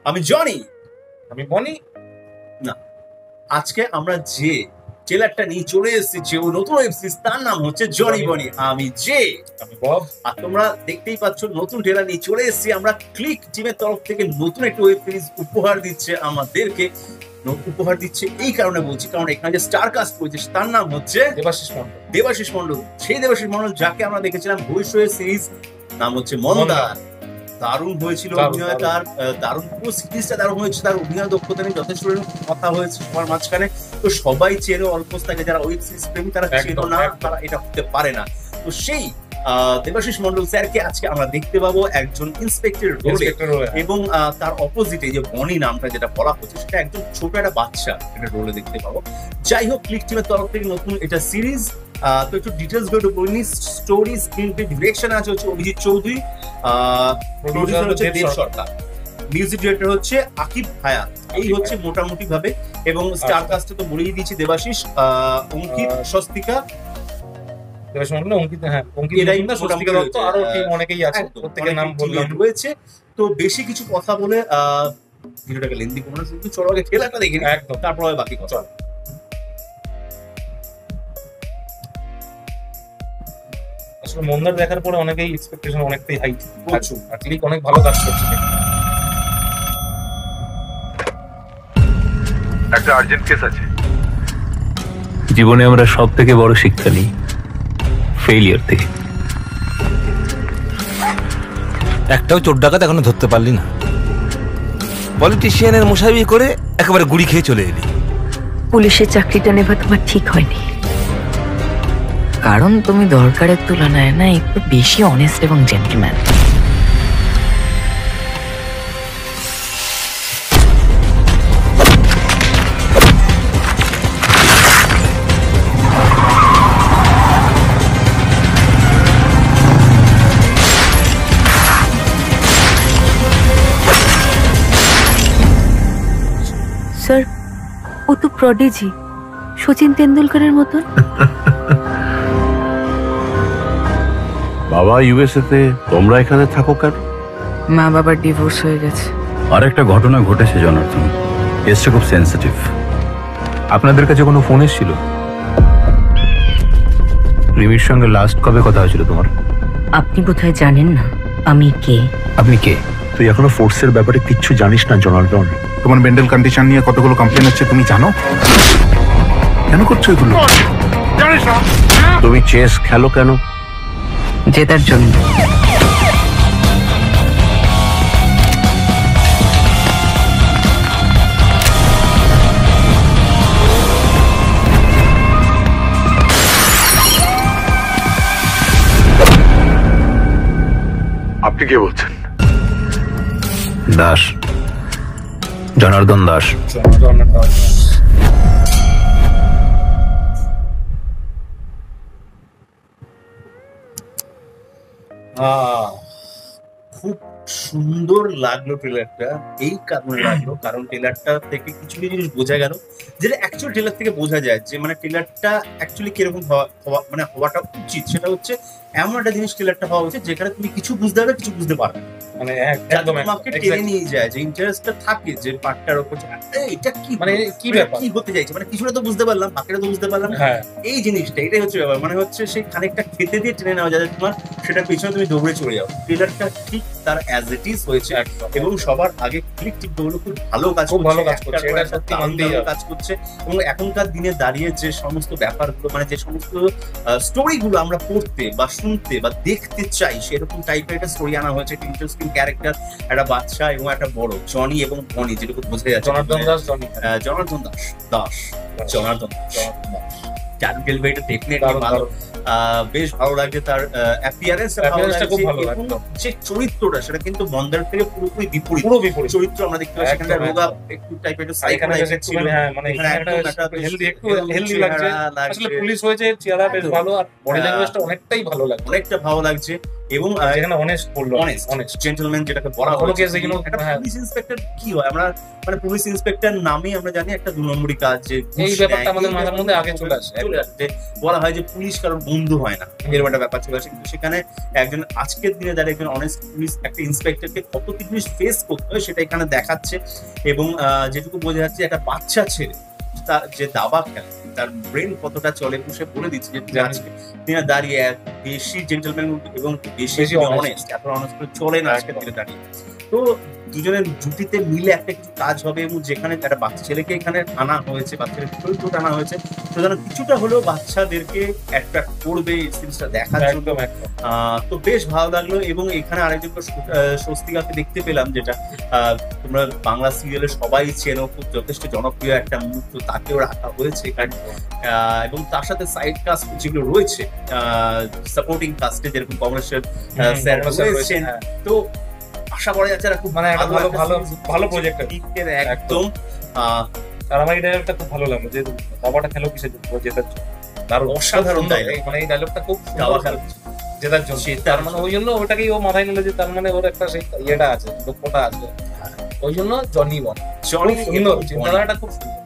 আমি জনি। আমি বনি। না, আজকে আমরা যে ট্রেলারটা নিয়ে চলে এসেছি, যে নতুন ওয়েব সিরিজ, তার নাম হচ্ছে জনি বনি। আমি জে। আমি বব। আর তোমরা দেখতেই পাচ্ছ নতুন ট্রেলার নিয়ে চলে এসেছি আমরা। ক্লিক টিমের তরফ থেকে নতুন একটা ওয়েব সিরিজ উপহার দিচ্ছে আমাদেরকে। উপহার দিচ্ছে এই কারণে বলছি, কারণ এখানে যে স্টার কাস্ট করেছে তার নাম হচ্ছে দেবাশিস মণ্ডল। দেবাশিস মণ্ডল। সেই দেবাশিস মণ্ডল যাকে আমরা দেখেছিলাম ভবিষ্যৎ সিরিজ, নাম হচ্ছে মন্দার। দারুণ হয়েছিল অভিনয় তার, দারুণ, পুরো সিরিজটা দারুণ হয়েছে। তার অভিনয় দক্ষতা নিয়ে যথেষ্ট কথা হয়েছে সবার মাঝখানে। তো সবাই চেনো, অল্প থাকে যারা ওয়েব সিরিজ প্রেমী তারা চেনো না, তারা এটা হতে পারে না। তো সেই দেবাশিস মণ্ডল স্যারকে আজকে আমরা দেখতে পাবো একজন ইন্সপেক্টর রোলে, এবং তার অপোজিটে যে বনি নামটা যেটা বলা হচ্ছে সেটা একজন ছোট একটা বাচ্চা এটা রোলে দেখতে পাবো। যাই হোক, ক্লিক টিমের তরফ থেকে নতুন এটা সিরিজ। তো একটু ডিটেলস গুলো একটু বলিনি। স্টোরি, স্ক্রিনপ্লে, ডিরেকশন আছে হচ্ছে অভিজিৎ চৌধুরী, প্রোডিউসার হচ্ছে দেব সরকার, মিউজিক ডিরেক্টর হচ্ছে আকিব হায়াত। এই হচ্ছে মোটামুটি ভাবে। এবং স্টার কাস্টে তো বলেই দিয়েছি দেবাশিস, অঙ্কিত, স্বস্তিকা, তো বেশি কিছু কথা বলে ভিডিওটাকে লেন্দি করবো না, শুধু চলো আগে ট্রেলারটা দেখে নিই, একদম, তারপর বাকি কথা। আসলে মন্দার দেখার পরে অনেকেই এক্সপেকটেশন অনেকটাই হাই আছে, আর ক্লিক অনেক ভালো কাজ করছে। একটা আর্জেন্ট কেস আছে। জীবনে আমরা সব থেকে বড় শিক্ষা নিই ফেইলিয়ার থেকে। একটাও চোর ডাকাত এখনো ধরতে পারলি না। পলিটিশিয়ানের মশাই করে একেবারে গুড়ি খেয়ে চলে এলি। পুলিশের চাকরিটা নেবা তোমার ঠিক হয়নি, কারণ তুমি দরকারের তুলনায় না একটু বেশি অনেস্ট এবং জেন্টলম্যান। স্যার, ও তো প্রডিজি, সচিন তেন্ডুলকরের মতন। বাবা ইউএসএ তে, তোমরা এখানে থাকো কেন? মা বাবার ডিভোর্স হয়ে গেছে। আর একটা ঘটনা ঘটেছে জনার্দন, কেসটা খুব সেন্সিটিভ। আপনাদের কাছে কোনো ফোন এসেছিল? রিমির সঙ্গে লাস্ট কবে কথা হয়েছিল তোমার? আপনি বোধহয় জানেন না আমি কে। আপনি কে? তুই এখনো ফোর্সের ব্যাপারে কিচ্ছু জানিস না জনার্দন। তোমার মেন্টাল কন্ডিশন নিয়ে কতগুলো কমপ্লেন হচ্ছে তুমি জানো? কেন করছো এগুলো? তুমি চেস খেলো কেন? জেতার জন্য। আপনি কে বলছেন? দাস, জনার্দন দাস। খুব সুন্দর লাগলো ট্রেলারটা। এই কারণে লাগলো কারণ ট্রেলারটা থেকে কিছু কিছু জিনিস বোঝা গেল, যেটা অ্যাকচুয়াল ট্রেলার থেকে বোঝা যায় যে মানে ট্রেলারটা অ্যাকচুয়ালি কিরকম হওয়াটা উচিত। সেটা হচ্ছে এমন একটা জিনিস ট্রেলারটা হওয়া উচিত যেখানে তুমি কিছু বুঝতে পারবে, কিছু বুঝতে পারবে, মানে তোমাকে টেনে নিয়ে যায়, যে ইন্টারেস্টটা থাকে যে পার্টটার উপর, এটা কি মানে কি ব্যাপার, কি হতে চাইছে, মানে কিছুটা তো বুঝতে পারলাম, বাকিটা তো বুঝতে পারলাম। এই জিনিসটা, এটাই হচ্ছে ব্যাপার। মানে হচ্ছে সেই খানিকটা খেতে দিয়ে টেনে নেওয়া যায় তোমার, সেটার পেছনে তুমি দৌড়ে চলে যাও। ট্রেলারটা ঠিক তার অ্যাজ ইট ইজ হয়েছে, এবং সবার আগে ক্লিক টিপ গুলো খুব ভালো কাজ করছে, এটা সত্যি কাজ করছে। এবং এখনকার দিনে দাঁড়িয়ে যে সমস্ত ব্যাপারগুলো, মানে যে সমস্ত স্টোরিগুলো আমরা পড়তে বা শুনতে বা দেখতে চাই, সেরকম টাইপের একটা স্টোরি আনা হয়েছে। একটা ইন্টারেস্টিং ক্যারেক্টার, একটা বাচ্চা এবং একটা বড়, জনি এবং বনি, যেটুকু বোঝা যাচ্ছে। জনার্দন দাস, জনার্দন দাস। টাইটেল এটা ডেফিনেটলি ভালো, বেশ ভালো লাগছে। তার অ্যাপিয়ারেন্স খুব ভালো লাগছে। যে চরিত্রটা সেটা কিন্তু মন্দার থেকে পুরোপুরি বিপরীত চরিত্র আমরা দেখতে পাচ্ছি। এখানে রোগা একটু টাইপের একটু সাইকো টাইপের ছিল, মানে এখানে একটা হেলদি লাগছে। আসলে পুলিশ হয়েছে, চেহারা বেশ ভালো, আর বডি ল্যাঙ্গুয়েজটা অনেকটাই ভালো লাগছে, অনেকটা ভালো লাগছে। এবং এখানে অনেস্ট বললো, অনেস্ট জেন্টলম্যান যেটাকে বলা কোনো হয়েছে। কেস এগুলো একটা পুলিশ ইন্সপেক্টর কি হয়, আমরা মানে পুলিশ ইন্সপেক্টর নামে আমরা জানি একটা 2 নম্বরই কাজ, যে এই ব্যাপারটা আমাদের মাথার মধ্যে আগে চলে আসে। যে বলা হয় যে পুলিশ কারোর বন্ধু হয় না, এরকম একটা ব্যাপার চলে আসে। কিন্তু সেখানে একজন আজকের দিনে দাঁড়িয়ে একজন অনেস্ট পুলিশ একটা ইন্সপেক্টরকে কত কি জিনিস ফেস করতে হয় সেটা এখানে দেখাচ্ছে। এবং যেটুকু বোঝা যাচ্ছে একটা বাচ্চা ছেলে তার যে দাবা খেলে তার ব্রেন কতটা চলে সে বলে দিচ্ছে, যে আজকে দিনে দাঁড়িয়ে বেশি জেন্টলম্যান এবং বেশি অনেস্ট, এত অনেস্ট চলে না আজকের দিনে দাঁড়িয়ে। তো দুজনের জুটিতে মিলে একটা কিছু কাজ হবে, এবং যেখানে একটা বাচ্চা ছেলেকে এখানে আনা হয়েছে, বাচ্চাদের চরিত্র আনা হয়েছে, তো যেন কিছুটা হলেও বাচ্চাদেরকে অ্যাট্রাক্ট করবে এই সিরিজটা দেখার জন্য। তো বেশ ভালো লাগলো। এবং এখানে আরেকজন স্বস্তিকাকে দেখতে পেলাম, যেটা তোমরা বাংলা সিরিয়ালে সবাই চেনো, খুব যথেষ্ট জনপ্রিয় একটা মুখ, তো তাকেও রাখা হয়েছে এখানে। এবং তার সাথে সাইড কাস্ট যেগুলো রয়েছে সাপোর্টিং কাস্টে, যেরকম কমলেশ্বর স্যার রয়েছেন, তো আশা করা যাচ্ছে খুব মানে একটা ভালো প্রজেক্ট একদম। আর আমার এই ডায়লগটা খুব ভালো লাগলো, যে দাবাটা খেলো কিসের জন্য, জেতার জন্য। তার অসাধারণ ডায়লগ, মানে এই ডায়লগটা খুব দাবা খেলো জেতার জন্য। তার মানে ওই জন্য ওটাকেই ও মাথায় নিল, যে তার মানে ওর একটা সেই ইয়েটা আছে, লক্ষ্যটা আছে, ওই জন্য জনি বন। জনি সুন্দর চিন্তাধারাটা, খুব সুন্দর,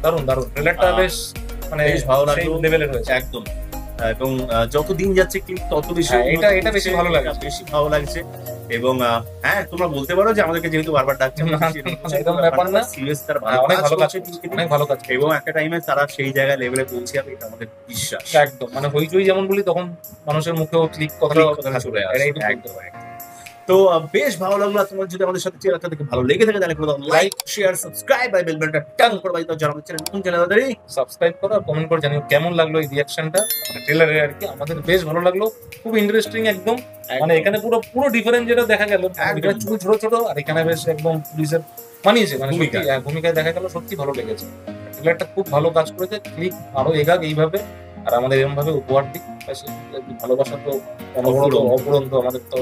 দারুণ দারুণ ট্রেলারটা বেশ মানে বেশ ভালো লাগলো লেভেলের রয়েছে একদম। এবং যত দিন যাচ্ছে ক্লিপ তত বেশি এটা বেশি ভালো লাগে, বেশি ভালো লাগছে। এবং হ্যাঁ, তোমরা বলতে পারো যে আমাদেরকে যেহেতু বারবার ডাকছে, এরকম ব্যাপার না, সিরিয়াস তার অনেক ভালো কাজ, অনেক ভালো কাজ, এবং একটা টাইমে তারা সেই জায়গায় লেভেলে পৌঁছে যাবে, এটা আমাদের বিশ্বাস একদম। মানে হইচই যেমন বলি, তখন মানুষের মুখেও ক্লিক কথা চলে আসে। তো বেশ ভালো লাগলো। তোমার যদি আমাদের সাথে চ্যানেলটা দেখে ভালো লেগে থাকে তাহলে করে দাও লাইক, শেয়ার, সাবস্ক্রাইব আর বেল বাটনটা টাং করে দাও, যারা আমাদের চ্যানেল নতুন চ্যানেল তাদেরই সাবস্ক্রাইব করো, কমেন্ট করে জানিও কেমন লাগলো এই রিঅ্যাকশনটা ট্রেলারে। আর কি আমাদের বেশ ভালো লাগলো, খুব ইন্টারেস্টিং একদম। মানে এখানে পুরো ডিফারেন্ট যেটা দেখা গেল, এখানে চুল ছোট ছোট, আর এখানে বেশ একদম পুলিশের মানিয়েছে, মানে ভূমিকায় দেখা গেল, সত্যি ভালো লেগেছে। ট্রেলারটা খুব ভালো কাজ করেছে, ক্লিক আরো এগাক এইভাবে, আর আমাদের এরকম ভাবে উপহার দিক। ভালোবাসা তো অপরন্ত আমাদের তো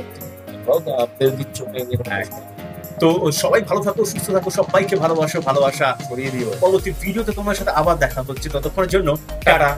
তো সবাই ভালো থাকো, সুস্থ থাকো, সবাইকে ভালোবাসা ছড়িয়ে দিও। পরবর্তী ভিডিওতে তোমার সাথে আবার দেখা হচ্ছে, ততক্ষণের জন্য টাটা।